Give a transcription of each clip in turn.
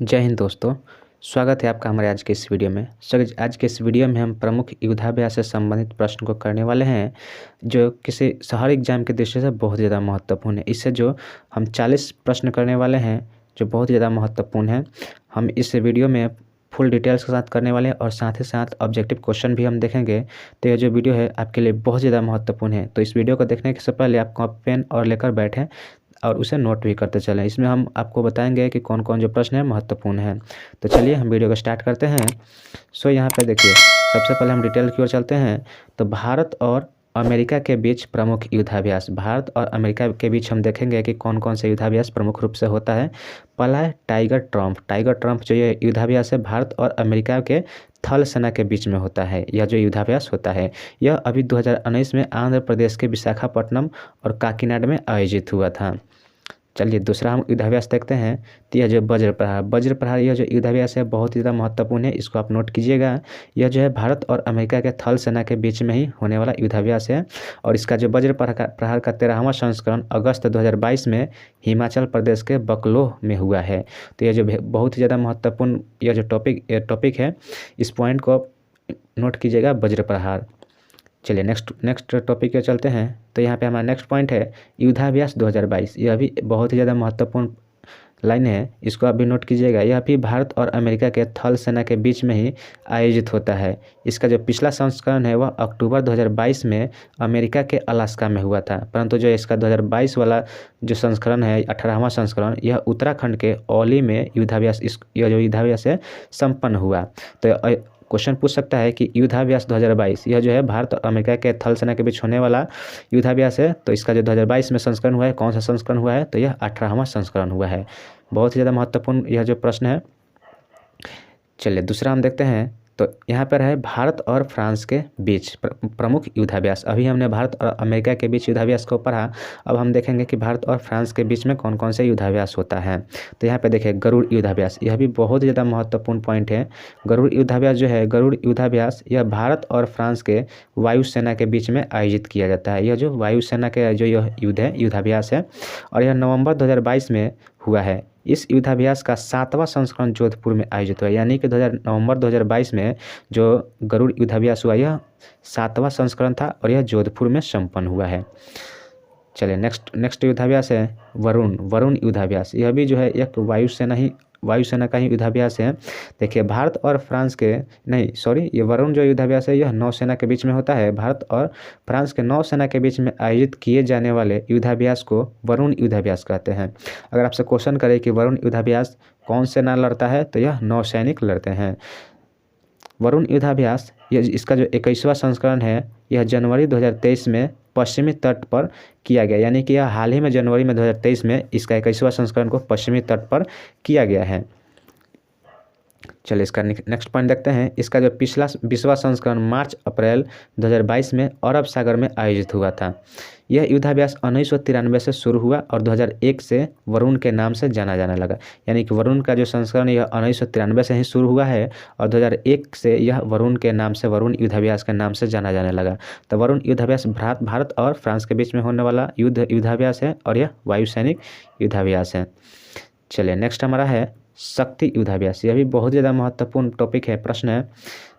जय हिंद दोस्तों। स्वागत है आपका हमारे आज के इस वीडियो में। आज के इस वीडियो में हम प्रमुख युद्धाभ्यास से संबंधित प्रश्न को करने वाले हैं, जो किसी हर एग्जाम की दृष्टि से बहुत ज़्यादा महत्वपूर्ण है। इससे जो हम 40 प्रश्न करने वाले हैं, जो बहुत ज़्यादा महत्वपूर्ण है। हम इस वीडियो में फुल डिटेल्स के साथ करने वाले हैं और साथ ही साथ ऑब्जेक्टिव क्वेश्चन भी हम देखेंगे। तो यह जो वीडियो है आपके लिए बहुत ज़्यादा महत्वपूर्ण है। तो इस वीडियो को देखने से पहले आप कॉपी पेन और लेकर बैठें और उसे नोट भी करते चलें। इसमें हम आपको बताएंगे कि कौन कौन जो प्रश्न है महत्वपूर्ण है। तो चलिए हम वीडियो को स्टार्ट करते हैं। यहाँ पे देखिए, सबसे पहले हम डिटेल की ओर चलते हैं। तो भारत और अमेरिका के बीच प्रमुख युद्धाभ्यास, भारत और अमेरिका के बीच हम देखेंगे कि कौन कौन से युद्धाभ्यास प्रमुख रूप से होता है। पहला है टाइगर ट्रम्प। टाइगर ट्रम्प जो ये युद्धाभ्यास है भारत और अमेरिका के थल सेना के बीच में होता है। यह जो युद्धाभ्यास होता है यह अभी 2019 में आंध्र प्रदेश के विशाखापट्टनम और काकीनाडा में आयोजित हुआ था। चलिए दूसरा हम युद्धाभ्यास देखते हैं। तो यह जो वज्र प्रहार यह जो युद्धाभ्यास है बहुत ज़्यादा महत्वपूर्ण है, इसको आप नोट कीजिएगा। यह जो है भारत और अमेरिका के थल सेना के बीच में ही होने वाला युद्धाभ्यास है और इसका जो वज्र प्रहार का 13वां संस्करण अगस्त 2022 में हिमाचल प्रदेश के बकलोह में हुआ है। तो यह जो बहुत ही ज़्यादा महत्वपूर्ण यह जो टॉपिक है, इस पॉइंट को नोट कीजिएगा, वज्र प्रहार। चलिए नेक्स्ट टॉपिक पे चलते हैं। तो यहाँ पे हमारा नेक्स्ट पॉइंट है युद्धाभ्यास 2022। यह भी बहुत ही ज़्यादा महत्वपूर्ण लाइन है, इसको आप भी नोट कीजिएगा। यह भी भारत और अमेरिका के थल सेना के बीच में ही आयोजित होता है। इसका जो पिछला संस्करण है वह अक्टूबर 2022 में अमेरिका के अलास्का में हुआ था, परंतु जो इसका 2022 वाला जो संस्करण है 18वां संस्करण, यह उत्तराखंड के औली में यह जो युद्धाभ्यास है संपन्न हुआ। तो क्वेश्चन पूछ सकता है कि युद्धाभ्यास 2022 यह जो है भारत और अमेरिका के थल सेना के बीच होने वाला युद्धाभ्यास है। तो इसका जो 2022 में संस्करण हुआ है, कौन सा संस्करण हुआ है, तो यह 18वां संस्करण हुआ है। बहुत ही ज़्यादा महत्वपूर्ण यह जो प्रश्न है। चलिए दूसरा हम देखते हैं। तो यहाँ पर है भारत और फ्रांस के बीच प्रमुख युद्धाभ्यास। अभी हमने भारत और अमेरिका के बीच युद्धाभ्यास को पढ़ा, अब हम देखेंगे कि भारत और फ्रांस के बीच में कौन कौन से युद्धाभ्यास होता है। तो यहाँ पे देखिए गरुड़ युद्धाभ्यास, यह भी बहुत ज़्यादा महत्वपूर्ण पॉइंट है। गरुड़ युद्धाभ्यास जो है, गरुड़ युद्धाभ्यास यह भारत और फ्रांस के वायुसेना के बीच में आयोजित किया जाता है। यह जो वायुसेना के जो यह युद्धाभ्यास है और यह नवंबर 2022 में हुआ है। इस युद्धाभ्यास का 7वां संस्करण जोधपुर में आयोजित हुआ, यानी कि नवंबर 2022 में जो गरुड़ युद्धाभ्यास हुआ यह 7वां संस्करण था और यह जोधपुर में संपन्न हुआ है। चलिए नेक्स्ट युद्धाभ्यास है वरुण युद्धाभ्यास। यह भी जो है एक वायुसेना का ही युद्धाभ्यास है। देखिए भारत और फ्रांस के ये वरुण जो युद्धाभ्यास है यह नौसेना के बीच में होता है। भारत और फ्रांस के नौसेना के बीच में आयोजित किए जाने वाले युद्धाभ्यास को वरुण युद्धाभ्यास कहते हैं। अगर आपसे क्वेश्चन करे कि वरुण युद्धाभ्यास कौन सेना लड़ता है, तो यह नौसैनिक लड़ते हैं। वरुण युद्धाभ्यास इसका जो 21वां संस्करण है यह जनवरी 2023 में पश्चिमी तट पर किया गया, यानी कि यह हाल ही में जनवरी में 2023 में इसका 21वां संस्करण को पश्चिमी तट पर किया गया है। चलिए इसका नेक्स्ट पॉइंट देखते हैं। इसका जो पिछला 20वां संस्करण मार्च अप्रैल 2022 में अरब सागर में आयोजित हुआ था। यह युद्धाभ्यास 1993 से शुरू हुआ और 2001 से वरुण के नाम से जाना जाने लगा, यानी कि वरुण का जो संस्करण यह 1993 से ही शुरू हुआ है और 2001 से यह वरुण के नाम से, वरुण युद्धाभ्यास के नाम से जाना जाने लगा। तो वरुण युद्धाभ्यास भारत और फ्रांस के बीच में होने वाला युद्धाभ्यास है और यह वायुसैनिक युद्धाभ्यास है। चलिए नेक्स्ट हमारा है शक्ति युद्धाभ्यास। यह भी बहुत ज़्यादा महत्वपूर्ण टॉपिक है, प्रश्न है।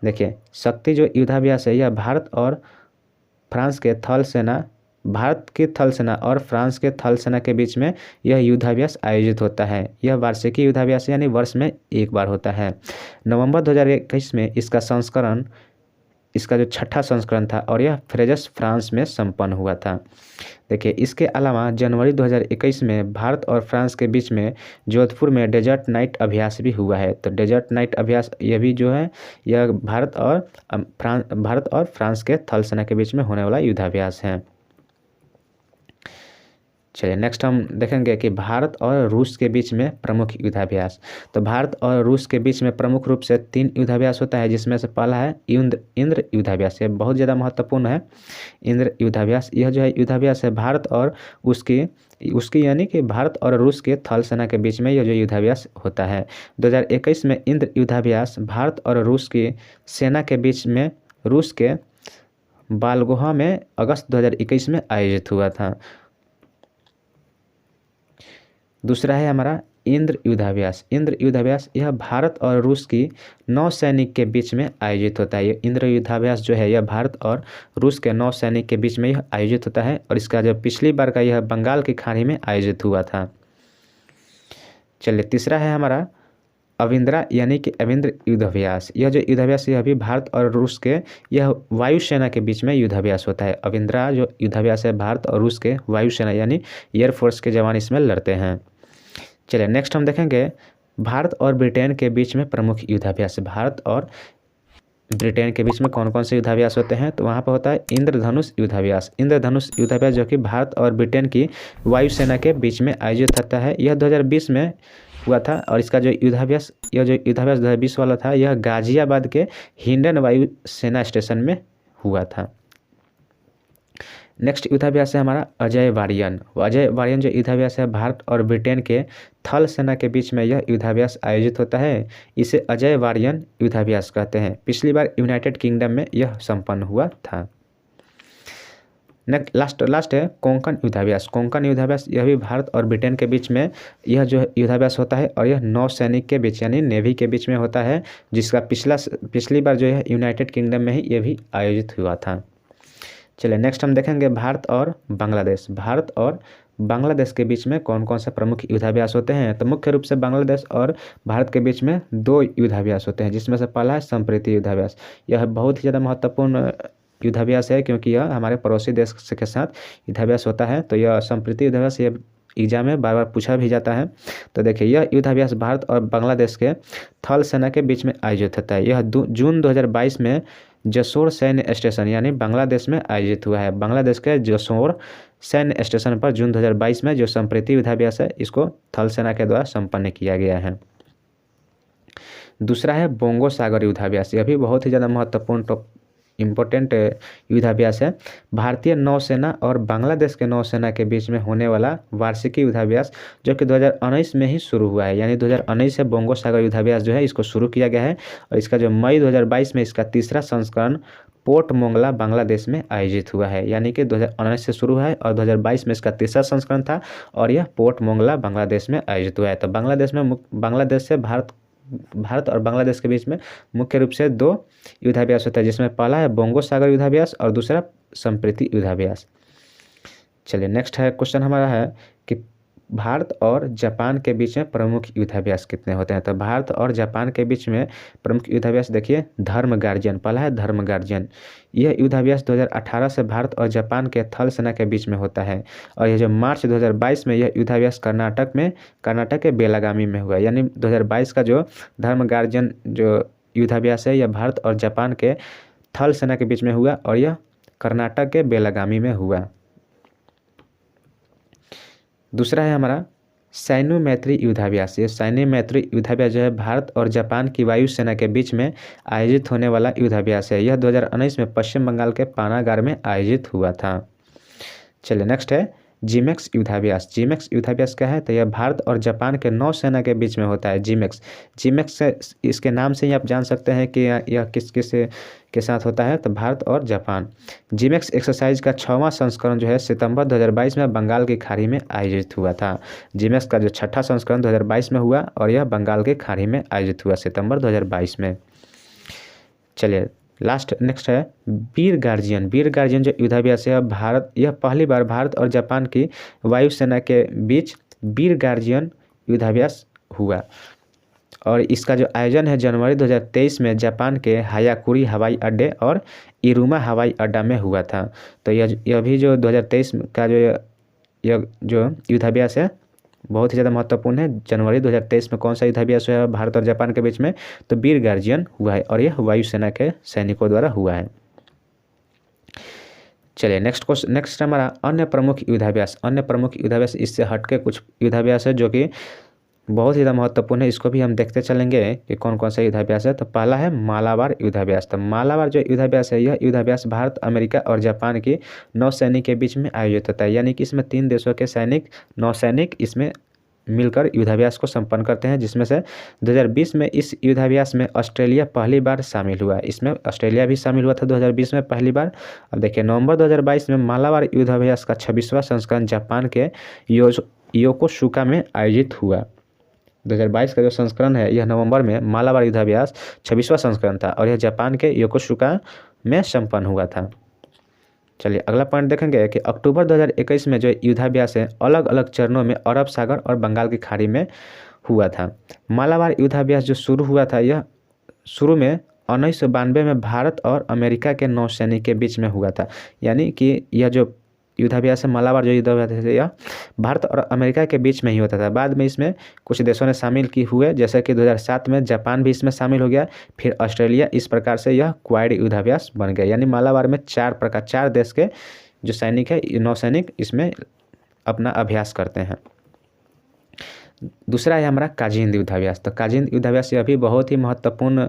देखिए शक्ति जो युद्धाभ्यास है यह भारत की थल सेना और फ्रांस के थल सेना के बीच में यह युद्धाभ्यास आयोजित होता है। यह वार्षिकी युद्धाभ्यास यानी वर्ष में एक बार होता है। नवंबर 2021 में इसका जो 6ठा संस्करण था और यह फ्रेजस फ्रांस में संपन्न हुआ था। देखिए इसके अलावा जनवरी 2021 में भारत और फ्रांस के बीच में जोधपुर में डेजर्ट नाइट अभ्यास भी हुआ है। तो डेजर्ट नाइट अभ्यास यह भी जो है यह भारत और फ्रांस के थल सेना के बीच में होने वाला युद्धाभ्यास है। चलिए नेक्स्ट हम देखेंगे कि भारत और रूस के बीच में प्रमुख युद्धाभ्यास। तो भारत और रूस के बीच में प्रमुख रूप से 3 युद्धाभ्यास होता है, जिसमें से पहला है इंद्र युद्धाभ्यास। यह बहुत ज़्यादा महत्वपूर्ण है। इंद्र युद्धाभ्यास यह जो है युद्धाभ्यास है भारत और उसकी यानी कि भारत और रूस के थल सेना के बीच में यह जो युद्धाभ्यास होता है। 2021 में इंद्र युद्धाभ्यास भारत और रूस की सेना के बीच में रूस के बालगोहा में अगस्त 2021 में आयोजित हुआ था। दूसरा है हमारा इंद्र युद्धाभ्यास। इंद्र युद्धाभ्यास यह भारत और रूस की नौसैनिक के बीच में आयोजित होता है। ये इंद्र युद्धाभ्यास जो है यह भारत और रूस के नौसैनिक के बीच में यह आयोजित होता है और इसका जो पिछली बार का यह बंगाल की खाड़ी में आयोजित हुआ था। चलिए तीसरा है हमारा अविंद्रा यानी कि अविंद्र युद्धाभ्यास। यह जो युद्धाभ्यास यह भी भारत और रूस के यह वायुसेना के बीच में युद्धाभ्यास होता है। अविंद्रा जो युद्धाभ्यास है भारत और रूस के वायुसेना यानी एयरफोर्स के जवान इसमें लड़ते हैं। चलिए नेक्स्ट हम देखेंगे भारत और ब्रिटेन के बीच में प्रमुख युद्धाभ्यास। भारत और ब्रिटेन के बीच में कौन कौन से युद्धाभ्यास होते हैं, तो वहाँ पर होता है इंद्रधनुष युद्धाभ्यास। इंद्रधनुष युद्धाभ्यास जो कि भारत और ब्रिटेन की वायुसेना के बीच में आयोजित होता है। यह 2020 में हुआ था और इसका जो युद्धाभ्यास 2020 वाला था यह गाजियाबाद के हिंडन वायु सेना स्टेशन में हुआ था। नेक्स्ट युद्धाभ्यास है हमारा अजय वारियन। अजय वारियन जो युद्धाभ्यास है भारत और ब्रिटेन के थल सेना के बीच में यह युद्धाभ्यास आयोजित होता है। इसे अजय वारियन युद्धाभ्यास कहते हैं। पिछली बार यूनाइटेड किंगडम में यह संपन्न हुआ था। नेक्स्ट लास्ट है कोंकण युद्धाभ्यास। कोंकण युद्धाभ्यास यह भी भारत और ब्रिटेन के बीच में यह जो युद्धाभ्यास होता है और यह नौसैनिक के बीच यानी नेवी के बीच में होता है, जिसका पिछली बार जो है यूनाइटेड किंगडम में ही यह भी आयोजित हुआ था। चलिए नेक्स्ट हम देखेंगे भारत और बांग्लादेश। भारत और बांग्लादेश के बीच में कौन कौन से प्रमुख युद्धाभ्यास होते हैं, तो मुख्य रूप से बांग्लादेश और भारत के बीच में 2 युद्धाभ्यास होते हैं, जिसमें से पहला है संप्रीति युद्धाभ्यास। यह बहुत ही ज़्यादा महत्वपूर्ण युद्धाभ्यास है क्योंकि यह हमारे पड़ोसी देश के साथ युद्धाभ्यास होता है। तो यह संप्रीति युद्धाभ्यास यह एग्जाम में बार बार पूछा भी जाता है। तो देखिए यह युद्धाभ्यास भारत और बांग्लादेश के थल सेना के बीच में आयोजित होता है। यह जून 2022 में जसोर सैन्य स्टेशन यानी बांग्लादेश में आयोजित हुआ है। बांग्लादेश के जसोर सैन्य स्टेशन पर जून 2022 में जो संप्रीति युद्धाभ्यास है इसको थल सेना के द्वारा संपन्न किया गया है। दूसरा है बोंगो सागर युद्धाभ्यास। यह भी बहुत ही ज़्यादा महत्वपूर्ण इम्पोर्टेंट युद्धाभ्यास है। भारतीय नौसेना और बांग्लादेश के नौसेना के बीच में होने वाला वार्षिकी युद्धाभ्यास जो कि 2019 में ही शुरू हुआ है। यानी 2019 से बोंगो सागर युद्धाभ्यास जो है इसको शुरू किया गया है और इसका जो मई 2022 में इसका तीसरा संस्करण पोर्ट मोंगला बांग्लादेश में आयोजित हुआ है। यानी कि 2019 से शुरू है और 2022 में इसका तीसरा संस्करण था और यह पोर्ट मोंगला बांग्लादेश में आयोजित हुआ है। तो बांग्लादेश से भारत और बांग्लादेश के बीच में मुख्य रूप से 2 युद्धाभ्यास होता है, जिसमें पहला है बोंगो सागर युद्धाभ्यास और दूसरा संप्रीति युद्धाभ्यास। चलिए नेक्स्ट है क्वेश्चन हमारा है कि भारत और जापान के बीच में प्रमुख युद्धाभ्यास कितने होते हैं। तो भारत और जापान के बीच में प्रमुख युद्धाभ्यास देखिए धर्म गार्जियन, पहला है धर्म गार्जियन। यह युद्धाभ्यास 2018 से भारत और जापान के थल सेना के बीच में होता है और यह जो मार्च 2022 में यह युद्धाभ्यास कर्नाटक के बेलागामी में हुआ। यानी 2022 का जो धर्म गार्जियन जो युद्धाभ्यास है यह भारत और जापान के थल सेना के बीच में हुआ और यह कर्नाटक के बेलागामी में हुआ। दूसरा है हमारा सैन्य मैत्री युद्धाभ्यास। ये सैन्य मैत्री युद्धाभ्यास जो है भारत और जापान की वायुसेना के बीच में आयोजित होने वाला युद्धाभ्यास है। यह 2019 में पश्चिम बंगाल के पानागार में आयोजित हुआ था। चलिए नेक्स्ट है जीमेक्स युद्धाभ्यास। जीमेक्स युद्धाभ्यास क्या है, तो यह भारत और जापान के नौसेना के बीच में होता है। जीमेक्स से इसके नाम से ही आप जान सकते हैं कि यह किस के साथ होता है, तो भारत और जापान। जीमेक्स एक्सरसाइज का 6वां संस्करण जो है सितंबर 2022 में बंगाल की खाड़ी में आयोजित हुआ था। जीमेक्स का जो 6ठा संस्करण 2022 में हुआ और यह बंगाल की खाड़ी में आयोजित हुआ सितंबर 2022 में। चलिए नेक्स्ट है वीर गार्जियन जो युद्धाभ्यास है यह पहली बार भारत और जापान की वायुसेना के बीच वीर गार्जियन युद्धाभ्यास हुआ और इसका जो आयोजन है जनवरी 2023 में जापान के हायाकुरी हवाई अड्डे और इरुमा हवाई अड्डा में हुआ था। तो यह भी जो 2023 का जो युद्धाभ्यास है बहुत ही ज़्यादा महत्वपूर्ण है। जनवरी 2023 में कौन सा युद्धाभ्यास हुआ है भारत और जापान के बीच में, तो वीर गार्जियन हुआ है और यह वायुसेना के सैनिकों द्वारा हुआ है। चलिए नेक्स्ट हमारा अन्य प्रमुख युद्धाभ्यास। इससे हटके कुछ युद्धाभ्यास है जो कि बहुत ही ज़्यादा महत्वपूर्ण है, इसको भी हम देखते चलेंगे कि कौन कौन सा युद्धाभ्यास है। तो पहला है मालाबार युद्धाभ्यास। तो मालाबार जो युद्धाभ्यास है यह युद्धाभ्यास भारत, अमेरिका और जापान की नौसैनिक के बीच में आयोजित होता है। यानी कि इसमें 3 देशों के नौसैनिक इसमें मिलकर युद्धाभ्यास को संपन्न करते हैं, जिसमें से 2020 में इस युद्धाभ्यास में ऑस्ट्रेलिया पहली बार शामिल हुआ। इसमें ऑस्ट्रेलिया भी शामिल हुआ था 2020 में पहली बार। अब देखिए नवंबर 2022 में मालाबार युद्धाभ्यास का 26वां संस्करण जापान के योकोसुका में आयोजित हुआ। 2022 का जो संस्करण है यह नवंबर में मालाबार युद्धाभ्यास 26वां संस्करण था और यह जापान के योकोसुका में संपन्न हुआ था। चलिए अगला पॉइंट देखेंगे कि अक्टूबर 2021 में जो युद्धाभ्यास है अलग अलग चरणों में अरब सागर और बंगाल की खाड़ी में हुआ था। मालाबार युद्धाभ्यास जो शुरू हुआ था यह शुरू में 1992 में भारत और अमेरिका के नौसैनिक के बीच में हुआ था। यानी कि यह जो युद्धाभ्यास है मालाबार जो युद्धाभ्यास है यह भारत और अमेरिका के बीच में ही होता था। बाद में इसमें कुछ देशों ने शामिल की हुए, जैसे कि 2007 में जापान भी इसमें शामिल हो गया, फिर ऑस्ट्रेलिया। इस प्रकार से यह क्वाड युद्धाभ्यास बन गया। यानी मालाबार में 4 देश के जो सैनिक है नौसैनिक इसमें अपना अभ्यास करते हैं। दूसरा है हमारा काजिंद युद्धाभ्यास। तो काजिंद युद्धाभ्यास यह भी बहुत ही महत्वपूर्ण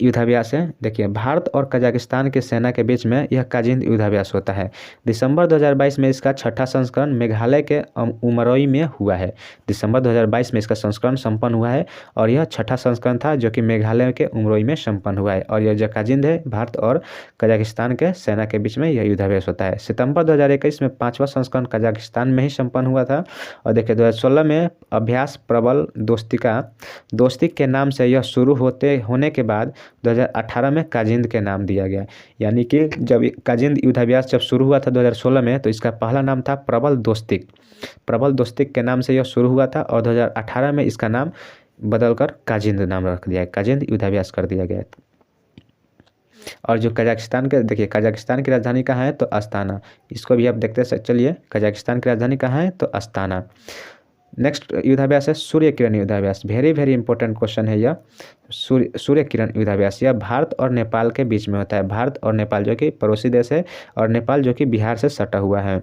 युद्धाभ्यास है। देखिए भारत और कजाकिस्तान की सेना के बीच में यह काजिंद युद्धाभ्यास होता है। दिसंबर 2022 में इसका 6ठा संस्करण मेघालय के उमरोई में हुआ है। दिसंबर 2022 में इसका संस्करण संपन्न हुआ है और यह 6ठा संस्करण था जो कि मेघालय के उमरोई में संपन्न हुआ है। और यह जो काजिंद है भारत और कजाकिस्तान के सेना के बीच में यह युद्धाभ्यास होता है। सितंबर 2021 में 5वां संस्करण कजाकिस्तान में ही संपन्न हुआ था। और देखिए 2016 में अभ्यास प्रबल दोस्ती के नाम से यह शुरू होने के बाद 2018 में काजिंद के नाम दिया गया। यानी कि जब काजिंद युद्धाभ्यास जब शुरू हुआ था 2016 में तो इसका पहला नाम था प्रबल दोस्तिक के नाम से यह शुरू हुआ था और 2018 में इसका नाम बदलकर काजिंद नाम रख दिया, काजिंद युद्धाभ्यास कर दिया गया। और जो कजाकिस्तान के देखिए कजाकिस्तान की राजधानी कहाँ है तो अस्ताना। इसको भी आप देखते चलिए, कजाकिस्तान की राजधानी कहाँ है तो अस्ताना। नेक्स्ट युद्धाभ्यास है सूर्य किरण युद्धाभ्यास। वेरी इंपॉर्टेंट क्वेश्चन है यह। सूर्य किरण युद्धाभ्यास यह भारत और नेपाल के बीच में होता है। भारत और नेपाल जो कि पड़ोसी देश है और नेपाल जो कि बिहार से सटा हुआ है।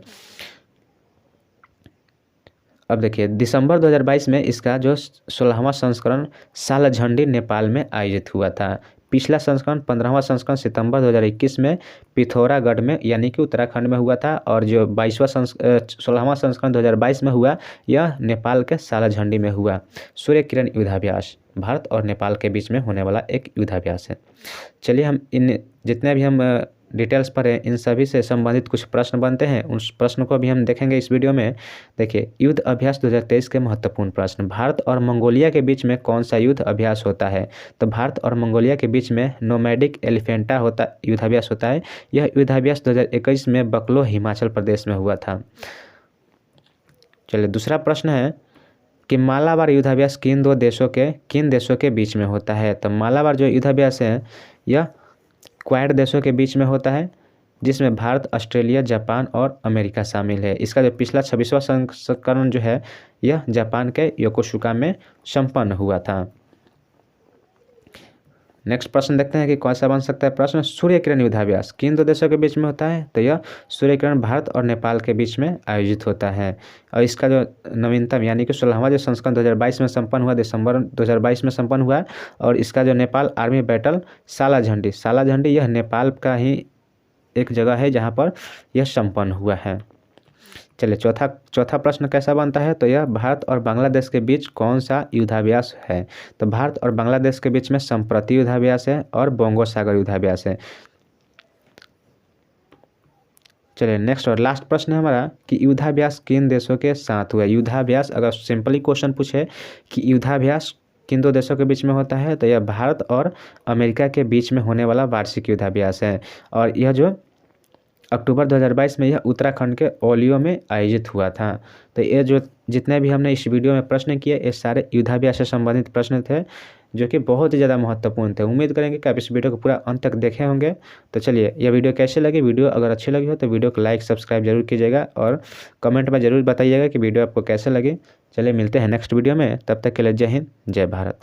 अब देखिए दिसंबर 2022 में इसका जो 16वां संस्करण सालझंडी नेपाल में आयोजित हुआ था। पिछला संस्करण 15वां संस्करण सितंबर 2021 में पिथौरागढ़ में यानी कि उत्तराखंड में हुआ था। और जो 16वां संस्करण 2022 में हुआ यह नेपाल के सालझंडी में हुआ। सूर्य किरण युद्धाभ्यास भारत और नेपाल के बीच में होने वाला एक युद्धाभ्यास है। चलिए हम इन जितने भी हम डिटेल्स पढ़े इन सभी से संबंधित कुछ प्रश्न बनते हैं, उन प्रश्न को भी हम देखेंगे इस वीडियो में। देखिए युद्ध अभ्यास 2023 के महत्वपूर्ण प्रश्न। भारत और मंगोलिया के बीच में कौन सा युद्ध अभ्यास होता है तो भारत और मंगोलिया के बीच में नोमैडिक एलिफेंटा युद्धाभ्यास होता है। यह युद्धाभ्यास 2021 में बकलो हिमाचल प्रदेश में हुआ था। चलिए दूसरा प्रश्न है कि मालाबार युद्धाभ्यास किन देशों के बीच में होता है। तो मालाबार जो युद्धाभ्यास है यह क्वाड देशों के बीच में होता है, जिसमें भारत, ऑस्ट्रेलिया, जापान और अमेरिका शामिल है। इसका जो पिछला 26वां संस्करण जो है यह जापान के योकोसुका में संपन्न हुआ था। नेक्स्ट प्रश्न देखते हैं कि कौन सा बन सकता है प्रश्न। सूर्य किरण युद्धाभ्यास किन 2 देशों के बीच में होता है तो यह सूर्य किरण भारत और नेपाल के बीच में आयोजित होता है। और इसका जो नवीनतम यानी कि 16वां जो संस्करण 2022 में संपन्न हुआ, दिसंबर 2022 में संपन्न हुआ। और इसका जो नेपाल आर्मी बैटल सालाझंडी यह नेपाल का ही एक जगह है जहाँ पर यह संपन्न हुआ है। चलिए चौथा प्रश्न कैसा बनता है तो यह भारत और बांग्लादेश के बीच कौन सा युद्धाभ्यास है। तो भारत और बांग्लादेश के बीच में संप्रति युद्धाभ्यास है और बोंगो सागर युद्धाभ्यास है। चलिए नेक्स्ट और लास्ट प्रश्न है हमारा कि युद्धाभ्यास किन देशों के साथ हुआ। युद्धाभ्यास अगर सिंपली क्वेश्चन पूछे कि युद्धाभ्यास किन 2 देशों के बीच में होता है तो यह भारत और अमेरिका के बीच में होने वाला वार्षिक युद्धाभ्यास है। और यह जो अक्टूबर 2022 में यह उत्तराखंड के औलियो में आयोजित हुआ था। तो ये जो जितने भी हमने इस वीडियो में प्रश्न किए ये सारे युद्धाभ्यास से संबंधित प्रश्न थे जो कि बहुत ही ज़्यादा महत्वपूर्ण थे। उम्मीद करेंगे कि आप इस वीडियो को पूरा अंत तक देखे होंगे। तो चलिए यह वीडियो कैसे लगी, वीडियो अगर अच्छी लगी हो तो वीडियो को लाइक सब्सक्राइब जरूर कीजिएगा और कमेंट में ज़रूर बताइएगा कि वीडियो आपको कैसे लगी। चलिए मिलते हैं नेक्स्ट वीडियो में, तब तक के लिए जय हिंद जय भारत।